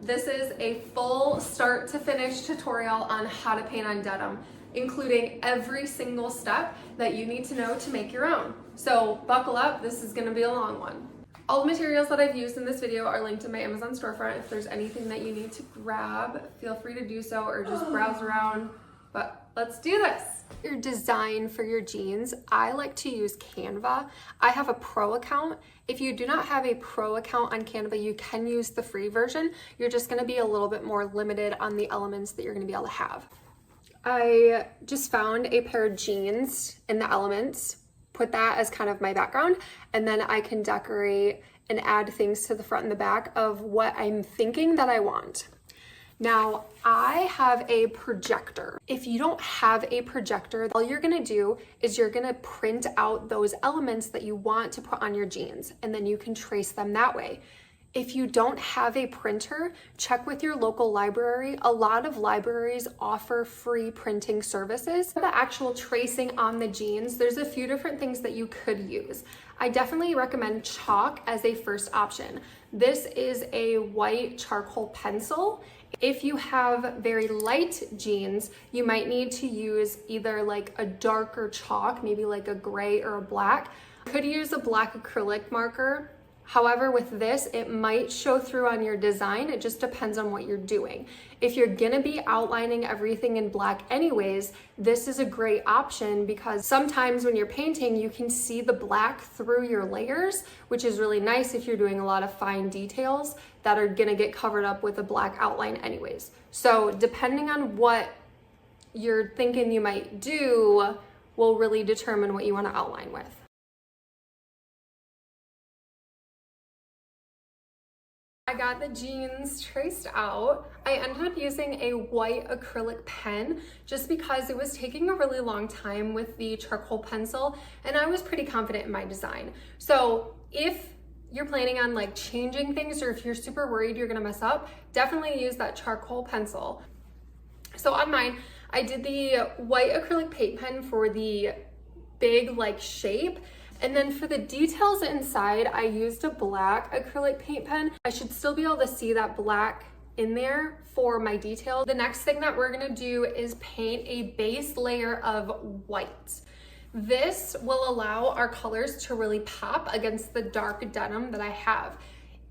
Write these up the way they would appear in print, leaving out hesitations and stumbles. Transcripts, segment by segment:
This is a full start to finish tutorial on how to paint on denim, including every single step that you need to know to make your own. So buckle up, this is gonna be a long one. All the materials that I've used in this video are linked in my Amazon storefront. If there's anything that you need to grab, feel free to do so or just browse around, but let's do this. Your design for your jeans, I like to use Canva. I have a pro account. If you do not have a pro account on Canva, you can use the free version. You're just gonna be a little bit more limited on the elements that you're gonna be able to have. I just found a pair of jeans in the elements, put that as kind of my background, and then I can decorate and add things to the front and the back of what I'm thinking that I want. Now, I have a projector. If you don't have a projector, all you're gonna do is you're gonna print out those elements that you want to put on your jeans, and then you can trace them that way. If you don't have a printer, check with your local library. A lot of libraries offer free printing services. For the actual tracing on the jeans, there's a few different things that you could use. I definitely recommend chalk as a first option. This is a white charcoal pencil. If you have very light jeans, you might need to use either like a darker chalk, maybe like a gray or a black. You could use a black acrylic marker. However, with this, it might show through on your design. It just depends on what you're doing. If you're gonna be outlining everything in black anyways, this is a great option because sometimes when you're painting, you can see the black through your layers, which is really nice if you're doing a lot of fine details that are gonna get covered up with a black outline anyways. So depending on what you're thinking you might do will really determine what you wanna outline with. I got the jeans traced out. I ended up using a white acrylic pen just because it was taking a really long time with the charcoal pencil and I was pretty confident in my design. So if you're planning on like changing things or if you're super worried you're gonna mess up, definitely use that charcoal pencil. So on mine, I did the white acrylic paint pen for the big like shape. And then for the details inside, I used a black acrylic paint pen. I should still be able to see that black in there for my detail. The next thing that we're gonna do is paint a base layer of white. This will allow our colors to really pop against the dark denim that I have.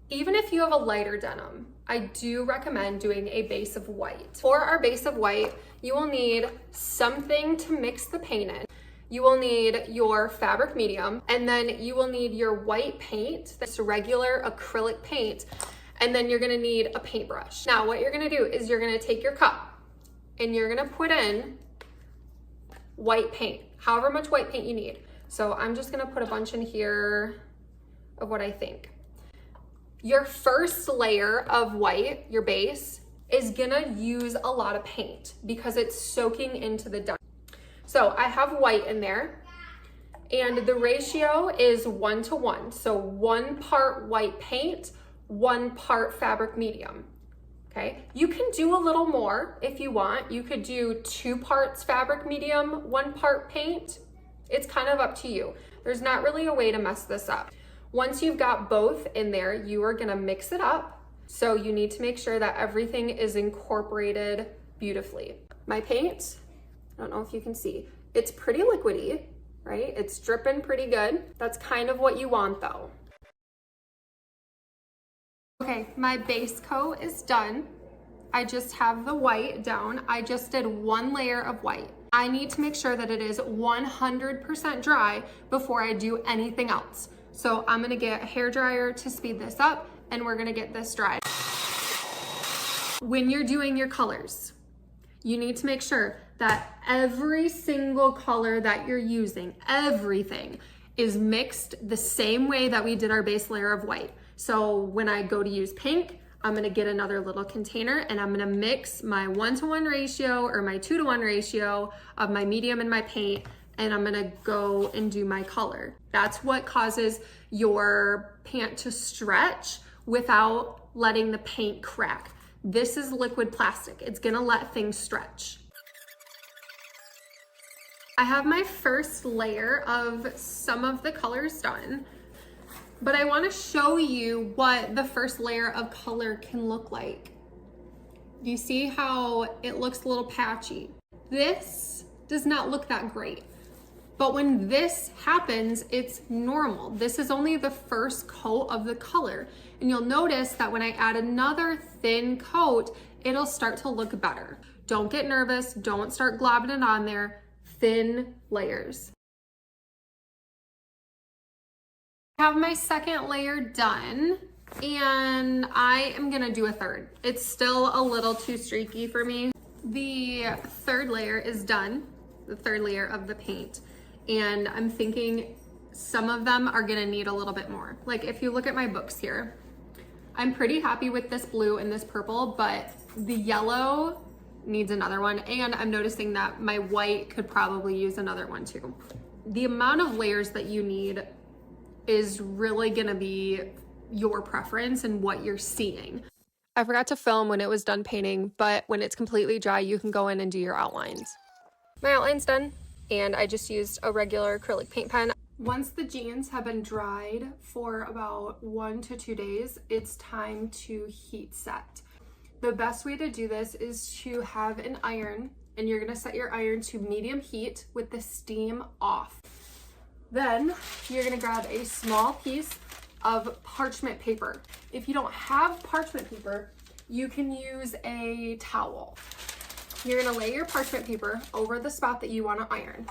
Even if you have a lighter denim, I do recommend doing a base of white. For our base of white, you will need something to mix the paint in. You will need your fabric medium, and then you will need your white paint, that's regular acrylic paint, and then you're gonna need a paintbrush. Now, what you're gonna do is you're gonna take your cup and you're gonna put in white paint, however much white paint you need. So I'm just gonna put a bunch in here of what I think. Your first layer of white, your base, is gonna use a lot of paint because it's soaking into the denim. So I have white in there and the ratio is 1:1. So 1 part white paint, 1 part fabric medium, okay? You can do a little more if you want. You could do 2 parts fabric medium, 1 part paint. It's kind of up to you. There's not really a way to mess this up. Once you've got both in there, you are gonna mix it up. So you need to make sure that everything is incorporated beautifully. My paint, I don't know if you can see, it's pretty liquidy, right? It's dripping pretty good. That's kind of what you want though. Okay, my base coat is done. I just have the white down. I just did 1 layer of white. I need to make sure that it is 100% dry before I do anything else. So I'm gonna get a hairdryer to speed this up and we're gonna get this dried. When you're doing your colors, you need to make sure that every single color that you're using, everything, is mixed the same way that we did our base layer of white. So when I go to use pink, I'm gonna get another little container and I'm gonna mix my 1:1 ratio or my 2:1 ratio of my medium and my paint, and I'm gonna go and do my color. That's what causes your pant to stretch without letting the paint crack. This is liquid plastic. It's gonna let things stretch. I have my first layer of some of the colors done. But I want to show you what the first layer of color can look like. Do you see how it looks a little patchy? This does not look that great. But when this happens, it's normal. This is only the first coat of the color. And you'll notice that when I add another thin coat, it'll start to look better. Don't get nervous. Don't start globbing it on there. Thin layers. I have my second layer done, and I am gonna do a third. It's still a little too streaky for me. The third layer is done, the third layer of the paint. And I'm thinking some of them are gonna need a little bit more. Like if you look at my books here, I'm pretty happy with this blue and this purple, but the yellow needs another one. And I'm noticing that my white could probably use another one too. The amount of layers that you need is really gonna be your preference and what you're seeing. I forgot to film when it was done painting, but when it's completely dry, you can go in and do your outlines. My outline's done, and I just used a regular acrylic paint pen. Once the jeans have been dried for about 1 to 2 days, it's time to heat set. The best way to do this is to have an iron, and you're gonna set your iron to medium heat with the steam off. Then you're gonna grab a small piece of parchment paper. If you don't have parchment paper, you can use a towel. You're gonna lay your parchment paper over the spot that you wanna iron.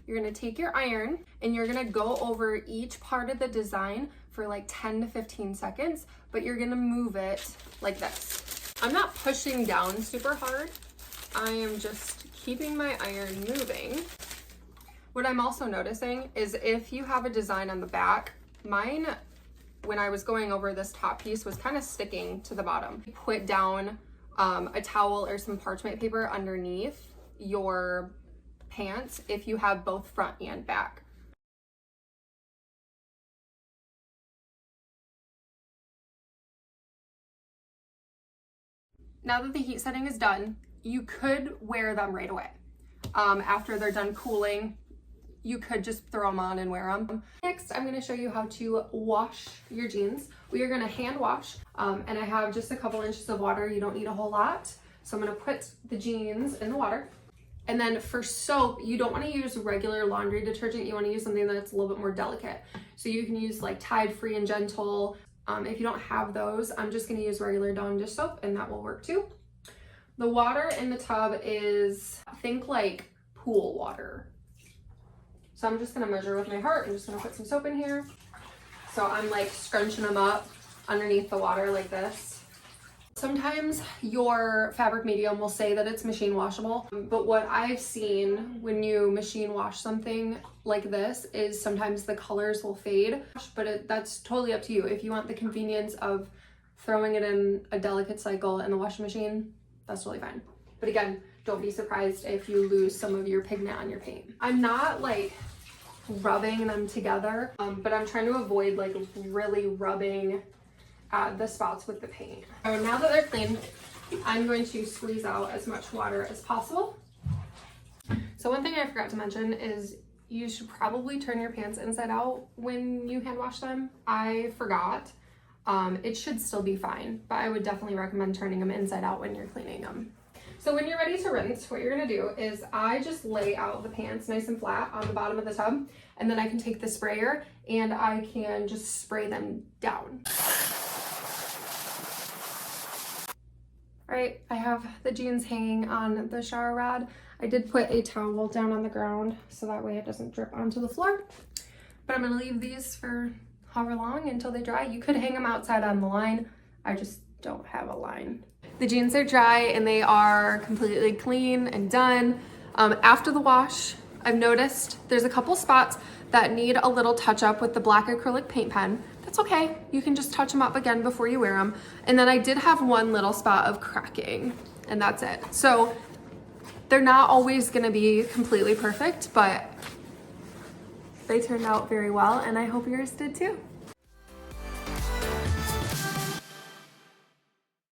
You're gonna take your iron and you're gonna go over each part of the design for like 10 to 15 seconds, but you're gonna move it like this. I'm not pushing down super hard. I am just keeping my iron moving. What I'm also noticing is if you have a design on the back, mine, when I was going over this top piece, was kind of sticking to the bottom. Put down a towel or some parchment paper underneath your pants if you have both front and back. Now that the heat setting is done, you could wear them right away. After they're done cooling, you could just throw them on and wear them. Next, I'm gonna show you how to wash your jeans. We are gonna hand wash, and I have just a couple inches of water. You don't need a whole lot. So I'm gonna put the jeans in the water. And then for soap, you don't wanna use regular laundry detergent. You wanna use something that's a little bit more delicate. So you can use like Tide Free and Gentle. If you don't have those, I'm just gonna use regular Dawn dish soap, and that will work too. The water in the tub is, think like pool water. So I'm just gonna measure with my heart. I'm just gonna put some soap in here. So I'm like scrunching them up underneath the water like this. Sometimes your fabric medium will say that it's machine washable, but what I've seen when you machine wash something like this is sometimes the colors will fade, but that's totally up to you. If you want the convenience of throwing it in a delicate cycle in the washing machine, that's totally fine. But again, don't be surprised if you lose some of your pigment on your paint. I'm not like rubbing them together, but I'm trying to avoid like really rubbing the spots with the paint. So now that they're clean, I'm going to squeeze out as much water as possible. So one thing I forgot to mention is you should probably turn your pants inside out when you hand wash them. I forgot. It should still be fine, but I would definitely recommend turning them inside out when you're cleaning them. So when you're ready to rinse, what you're gonna do is I just lay out the pants nice and flat on the bottom of the tub, and then I can take the sprayer and I can just spray them down. All right, I have the jeans hanging on the shower rod. I did put a towel down on the ground so that way it doesn't drip onto the floor. But I'm gonna leave these for however long until they dry. You could hang them outside on the line. I just don't have a line. The jeans are dry and they are completely clean and done. After the wash, I've noticed there's a couple spots that need a little touch up with the black acrylic paint pen. That's okay. You can just touch them up again before you wear them. And then I did have one little spot of cracking, and that's it. So they're not always gonna be completely perfect, but they turned out very well, and I hope yours did too.